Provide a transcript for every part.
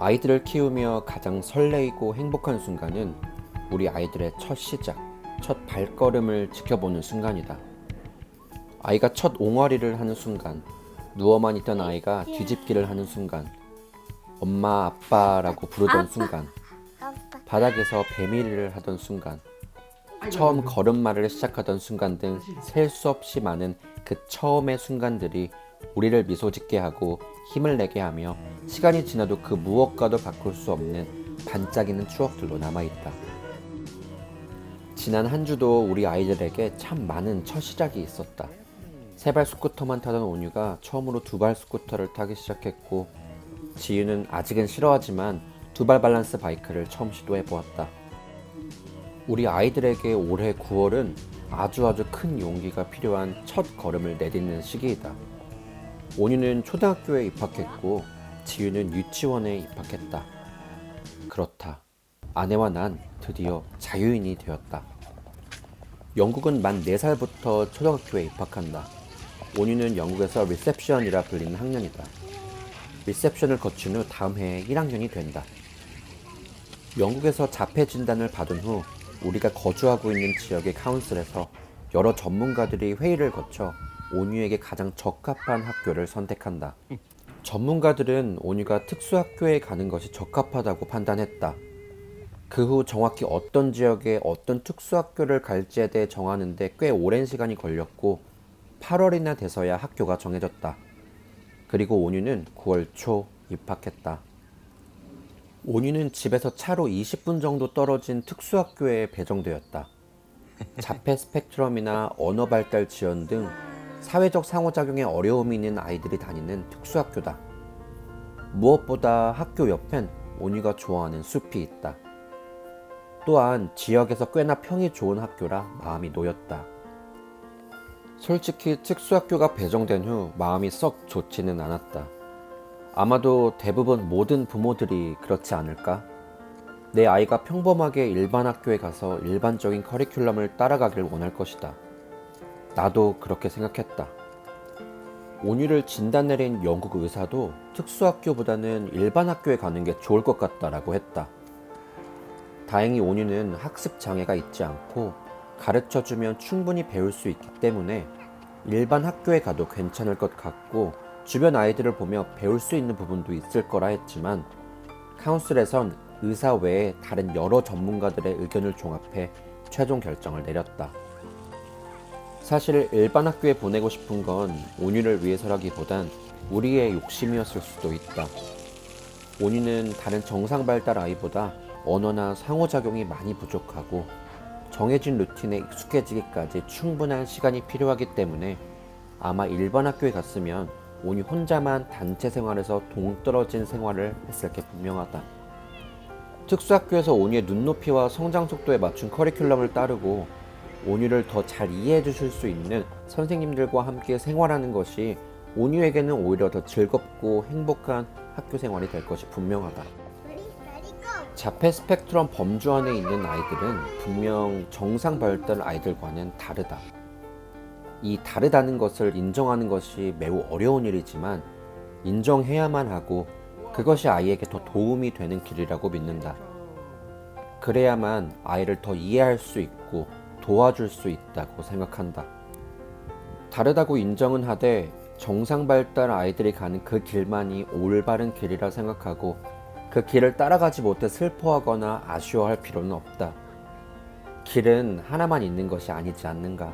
아이들을 키우며 가장 설레이고 행복한 순간은 우리 아이들의 첫 시작, 첫 발걸음을 지켜보는 순간이다. 아이가 첫 옹알이를 하는 순간, 누워만 있던 아이가 뒤집기를 하는 순간, 엄마 아빠라고 부르던 순간, 바닥에서 배밀이를 하던 순간, 처음 걸음마를 시작하던 순간 등 셀 수 없이 많은 그 처음의 순간들이 우리를 미소 짓게 하고 힘을 내게 하며 시간이 지나도 그 무엇과도 바꿀 수 없는 반짝이는 추억들로 남아있다. 지난 한 주도 우리 아이들에게 참 많은 첫 시작이 있었다. 세발 스쿠터만 타던 온유가 처음으로 두발 스쿠터를 타기 시작했고, 지유는 아직은 싫어하지만 두발 밸런스 바이크를 처음 시도해보았다. 우리 아이들에게 올해 9월은 아주 큰 용기가 필요한 첫 걸음을 내딛는 시기이다. 온유는 초등학교에 입학했고 지유는 유치원에 입학했다. 그렇다. 아내와 난 드디어 자유인이 되었다. 영국은 만 4살부터 초등학교에 입학한다. 온유는 영국에서 리셉션이라 불리는 학년이다. 리셉션을 거친 후 다음 해에 1학년이 된다. 영국에서 자폐 진단을 받은 후 우리가 거주하고 있는 지역의 카운슬에서 여러 전문가들이 회의를 거쳐 온유에게 가장 적합한 학교를 선택한다. 전문가들은 온유가 특수학교에 가는 것이 적합하다고 판단했다. 그 후 정확히 어떤 지역에 어떤 특수학교를 갈지에 대해 정하는데 꽤 오랜 시간이 걸렸고 8월이나 돼서야 학교가 정해졌다. 그리고 온유는 9월 초 입학했다. 온유는 집에서 차로 20분 정도 떨어진 특수학교에 배정되었다. 자폐 스펙트럼이나 언어 발달 지연 등 사회적 상호작용에 어려움이 있는 아이들이 다니는 특수학교다. 무엇보다 학교 옆엔 온유가 좋아하는 숲이 있다. 또한 지역에서 꽤나 평이 좋은 학교라 마음이 놓였다. 솔직히 특수학교가 배정된 후 마음이 썩 좋지는 않았다. 아마도 대부분 모든 부모들이 그렇지 않을까? 내 아이가 평범하게 일반 학교에 가서 일반적인 커리큘럼을 따라가길 원할 것이다. 나도 그렇게 생각했다. 온유를 진단 내린 영국 의사도 특수학교보다는 일반 학교에 가는 게 좋을 것 같다라고 했다. 다행히 온유는 학습 장애가 있지 않고 가르쳐주면 충분히 배울 수 있기 때문에 일반 학교에 가도 괜찮을 것 같고 주변 아이들을 보며 배울 수 있는 부분도 있을 거라 했지만 카운슬에선 의사 외에 다른 여러 전문가들의 의견을 종합해 최종 결정을 내렸다. 사실 일반 학교에 보내고 싶은 건 온유를 위해서라기보단 우리의 욕심이었을 수도 있다. 온유는 다른 정상 발달 아이보다 언어나 상호작용이 많이 부족하고 정해진 루틴에 익숙해지기까지 충분한 시간이 필요하기 때문에 아마 일반 학교에 갔으면 온유 혼자만 단체 생활에서 동떨어진 생활을 했을 게 분명하다. 특수학교에서 온유의 눈높이와 성장 속도에 맞춘 커리큘럼을 따르고 온유를 더 잘 이해해 주실 수 있는 선생님들과 함께 생활하는 것이 온유에게는 오히려 더 즐겁고 행복한 학교 생활이 될 것이 분명하다. 자폐 스펙트럼 범주 안에 있는 아이들은 분명 정상 발달 아이들과는 다르다. 이 다르다는 것을 인정하는 것이 매우 어려운 일이지만 인정해야만 하고 그것이 아이에게 더 도움이 되는 길이라고 믿는다. 그래야만 아이를 더 이해할 수 있고 도와줄 수 있다고 생각한다. 다르다고 인정은 하되 정상 발달 아이들이 가는 그 길만이 올바른 길이라 생각하고 그 길을 따라가지 못해 슬퍼하거나 아쉬워할 필요는 없다. 길은 하나만 있는 것이 아니지 않는가.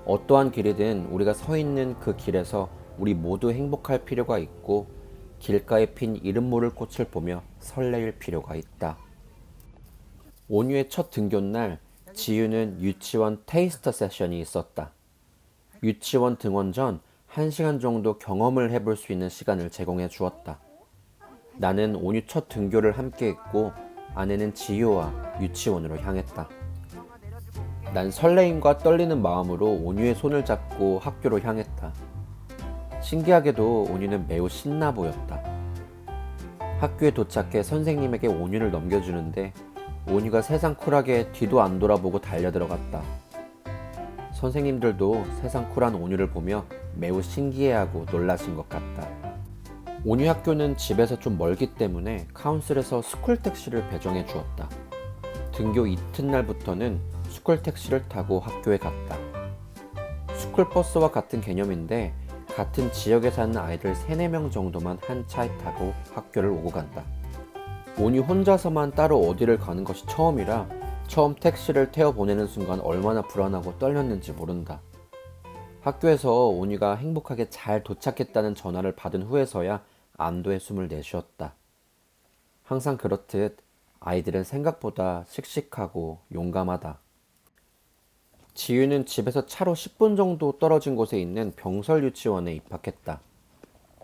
어떠한 길이든 우리가 서 있는 그 길에서 우리 모두 행복할 필요가 있고 길가에 핀 이름 모를 꽃을 보며 설레일 필요가 있다. 온유의 첫 등교날 지유는 유치원 테이스터 세션이 있었다. 유치원 등원 전 1시간 정도 경험을 해볼 수 있는 시간을 제공해 주었다. 나는 온유 첫 등교를 함께 했고 아내는 지유와 유치원으로 향했다. 난 설레임과 떨리는 마음으로 온유의 손을 잡고 학교로 향했다. 신기하게도 온유는 매우 신나 보였다. 학교에 도착해 선생님에게 온유를 넘겨주는데 온유가 세상 쿨하게 뒤도 안 돌아보고 달려들어갔다. 선생님들도 세상 쿨한 온유를 보며 매우 신기해하고 놀라신 것 같다. 온유 학교는 집에서 좀 멀기 때문에 카운슬에서 스쿨 택시를 배정해 주었다. 등교 이튿날부터는 스쿨 택시를 타고 학교에 갔다. 스쿨 버스와 같은 개념인데 같은 지역에 사는 아이들 3, 4명 정도만 한 차에 타고 학교를 오고 간다. 온유 혼자서만 따로 어디를 가는 것이 처음이라 처음 택시를 태워 보내는 순간 얼마나 불안하고 떨렸는지 모른다. 학교에서 온유가 행복하게 잘 도착했다는 전화를 받은 후에서야 안도의 숨을 내쉬었다. 항상 그렇듯 아이들은 생각보다 씩씩하고 용감하다. 지유는 집에서 차로 10분 정도 떨어진 곳에 있는 병설 유치원에 입학했다.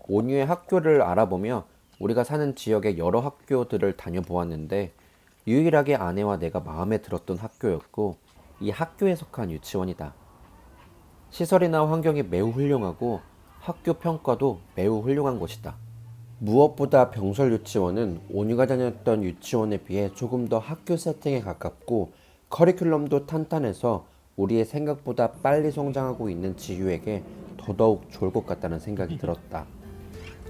온유의 학교를 알아보며 우리가 사는 지역의 여러 학교들을 다녀보았는데 유일하게 아내와 내가 마음에 들었던 학교였고 이 학교에 속한 유치원이다. 시설이나 환경이 매우 훌륭하고 학교 평가도 매우 훌륭한 곳이다. 무엇보다 병설 유치원은 온유가 다녔던 유치원에 비해 조금 더 학교 세팅에 가깝고 커리큘럼도 탄탄해서 우리의 생각보다 빨리 성장하고 있는 지유에게 더더욱 좋을 것 같다는 생각이 들었다.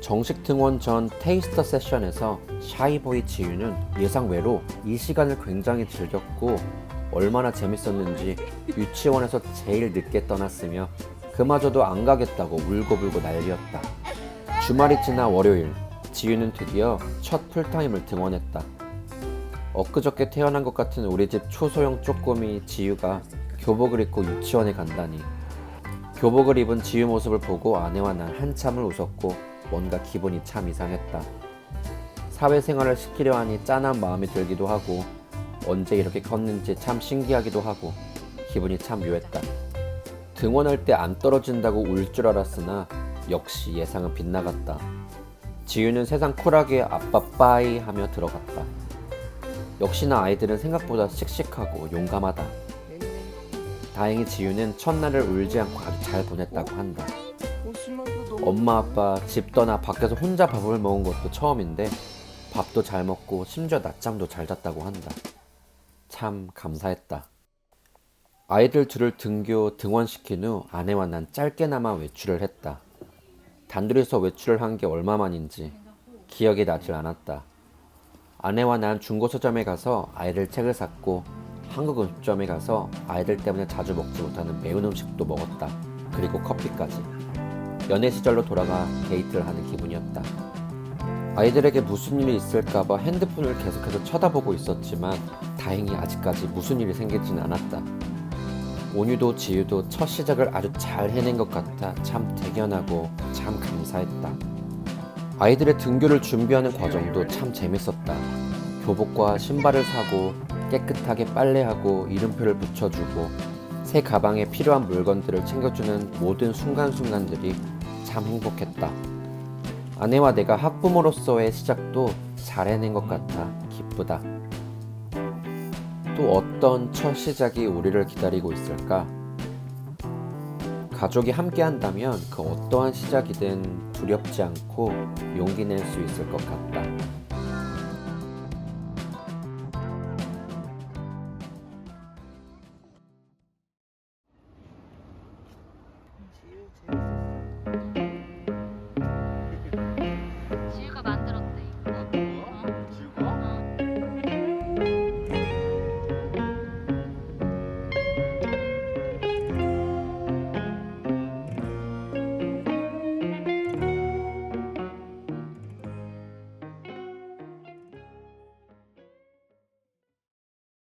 정식 등원 전 테이스터 세션에서 샤이보이 지유는 예상외로 이 시간을 굉장히 즐겼고 얼마나 재밌었는지 유치원에서 제일 늦게 떠났으며 그마저도 안 가겠다고 울고불고 난리였다. 주말이 지나 월요일, 지유는 드디어 첫 풀타임을 등원했다. 엊그저께 태어난 것 같은 우리 집 초소형 쪼꼬미 지유가 교복을 입고 유치원에 간다니. 교복을 입은 지유 모습을 보고 아내와 난 한참을 웃었고 뭔가 기분이 참 이상했다. 사회생활을 시키려 하니 짠한 마음이 들기도 하고 언제 이렇게 컸는지 참 신기하기도 하고 기분이 참 묘했다. 등원할 때 안 떨어진다고 울 줄 알았으나 역시 예상은 빗나갔다. 지유는 세상 쿨하게 아빠 빠이 하며 들어갔다. 역시나 아이들은 생각보다 씩씩하고 용감하다. 다행히 지유는 첫날을 울지 않고 아주 잘 보냈다고 한다. 엄마 아빠 집 떠나 밖에서 혼자 밥을 먹은 것도 처음인데 밥도 잘 먹고 심지어 낮잠도 잘 잤다고 한다. 참 감사했다. 아이들 둘을 등원시킨 후 아내와 난 짧게나마 외출을 했다. 단둘이서 외출을 한 게 얼마만인지 기억이 나질 않았다. 아내와 난 중고 서점에 가서 아이들 책을 샀고 한국 음식점에 가서 아이들 때문에 자주 먹지 못하는 매운 음식도 먹었다. 그리고 커피까지. 연애 시절로 돌아가 데이트를 하는 기분이었다. 아이들에게 무슨 일이 있을까봐 핸드폰을 계속해서 쳐다보고 있었지만 다행히 아직까지 무슨 일이 생기진 않았다. 온유도 지유도 첫 시작을 아주 잘 해낸 것 같아 참 대견하고 참 감사했다. 아이들의 등교를 준비하는 과정도 참 재밌었다. 교복과 신발을 사고 깨끗하게 빨래하고 이름표를 붙여주고 새 가방에 필요한 물건들을 챙겨주는 모든 순간순간들이 참 행복했다. 아내와 내가 학부모로서의 시작도 잘 해낸 것 같아 기쁘다. 또 어떤 첫 시작이 우리를 기다리고 있을까? 가족이 함께 한다면 그 어떠한 시작이든 두렵지 않고 용기 낼 수 있을 것 같다.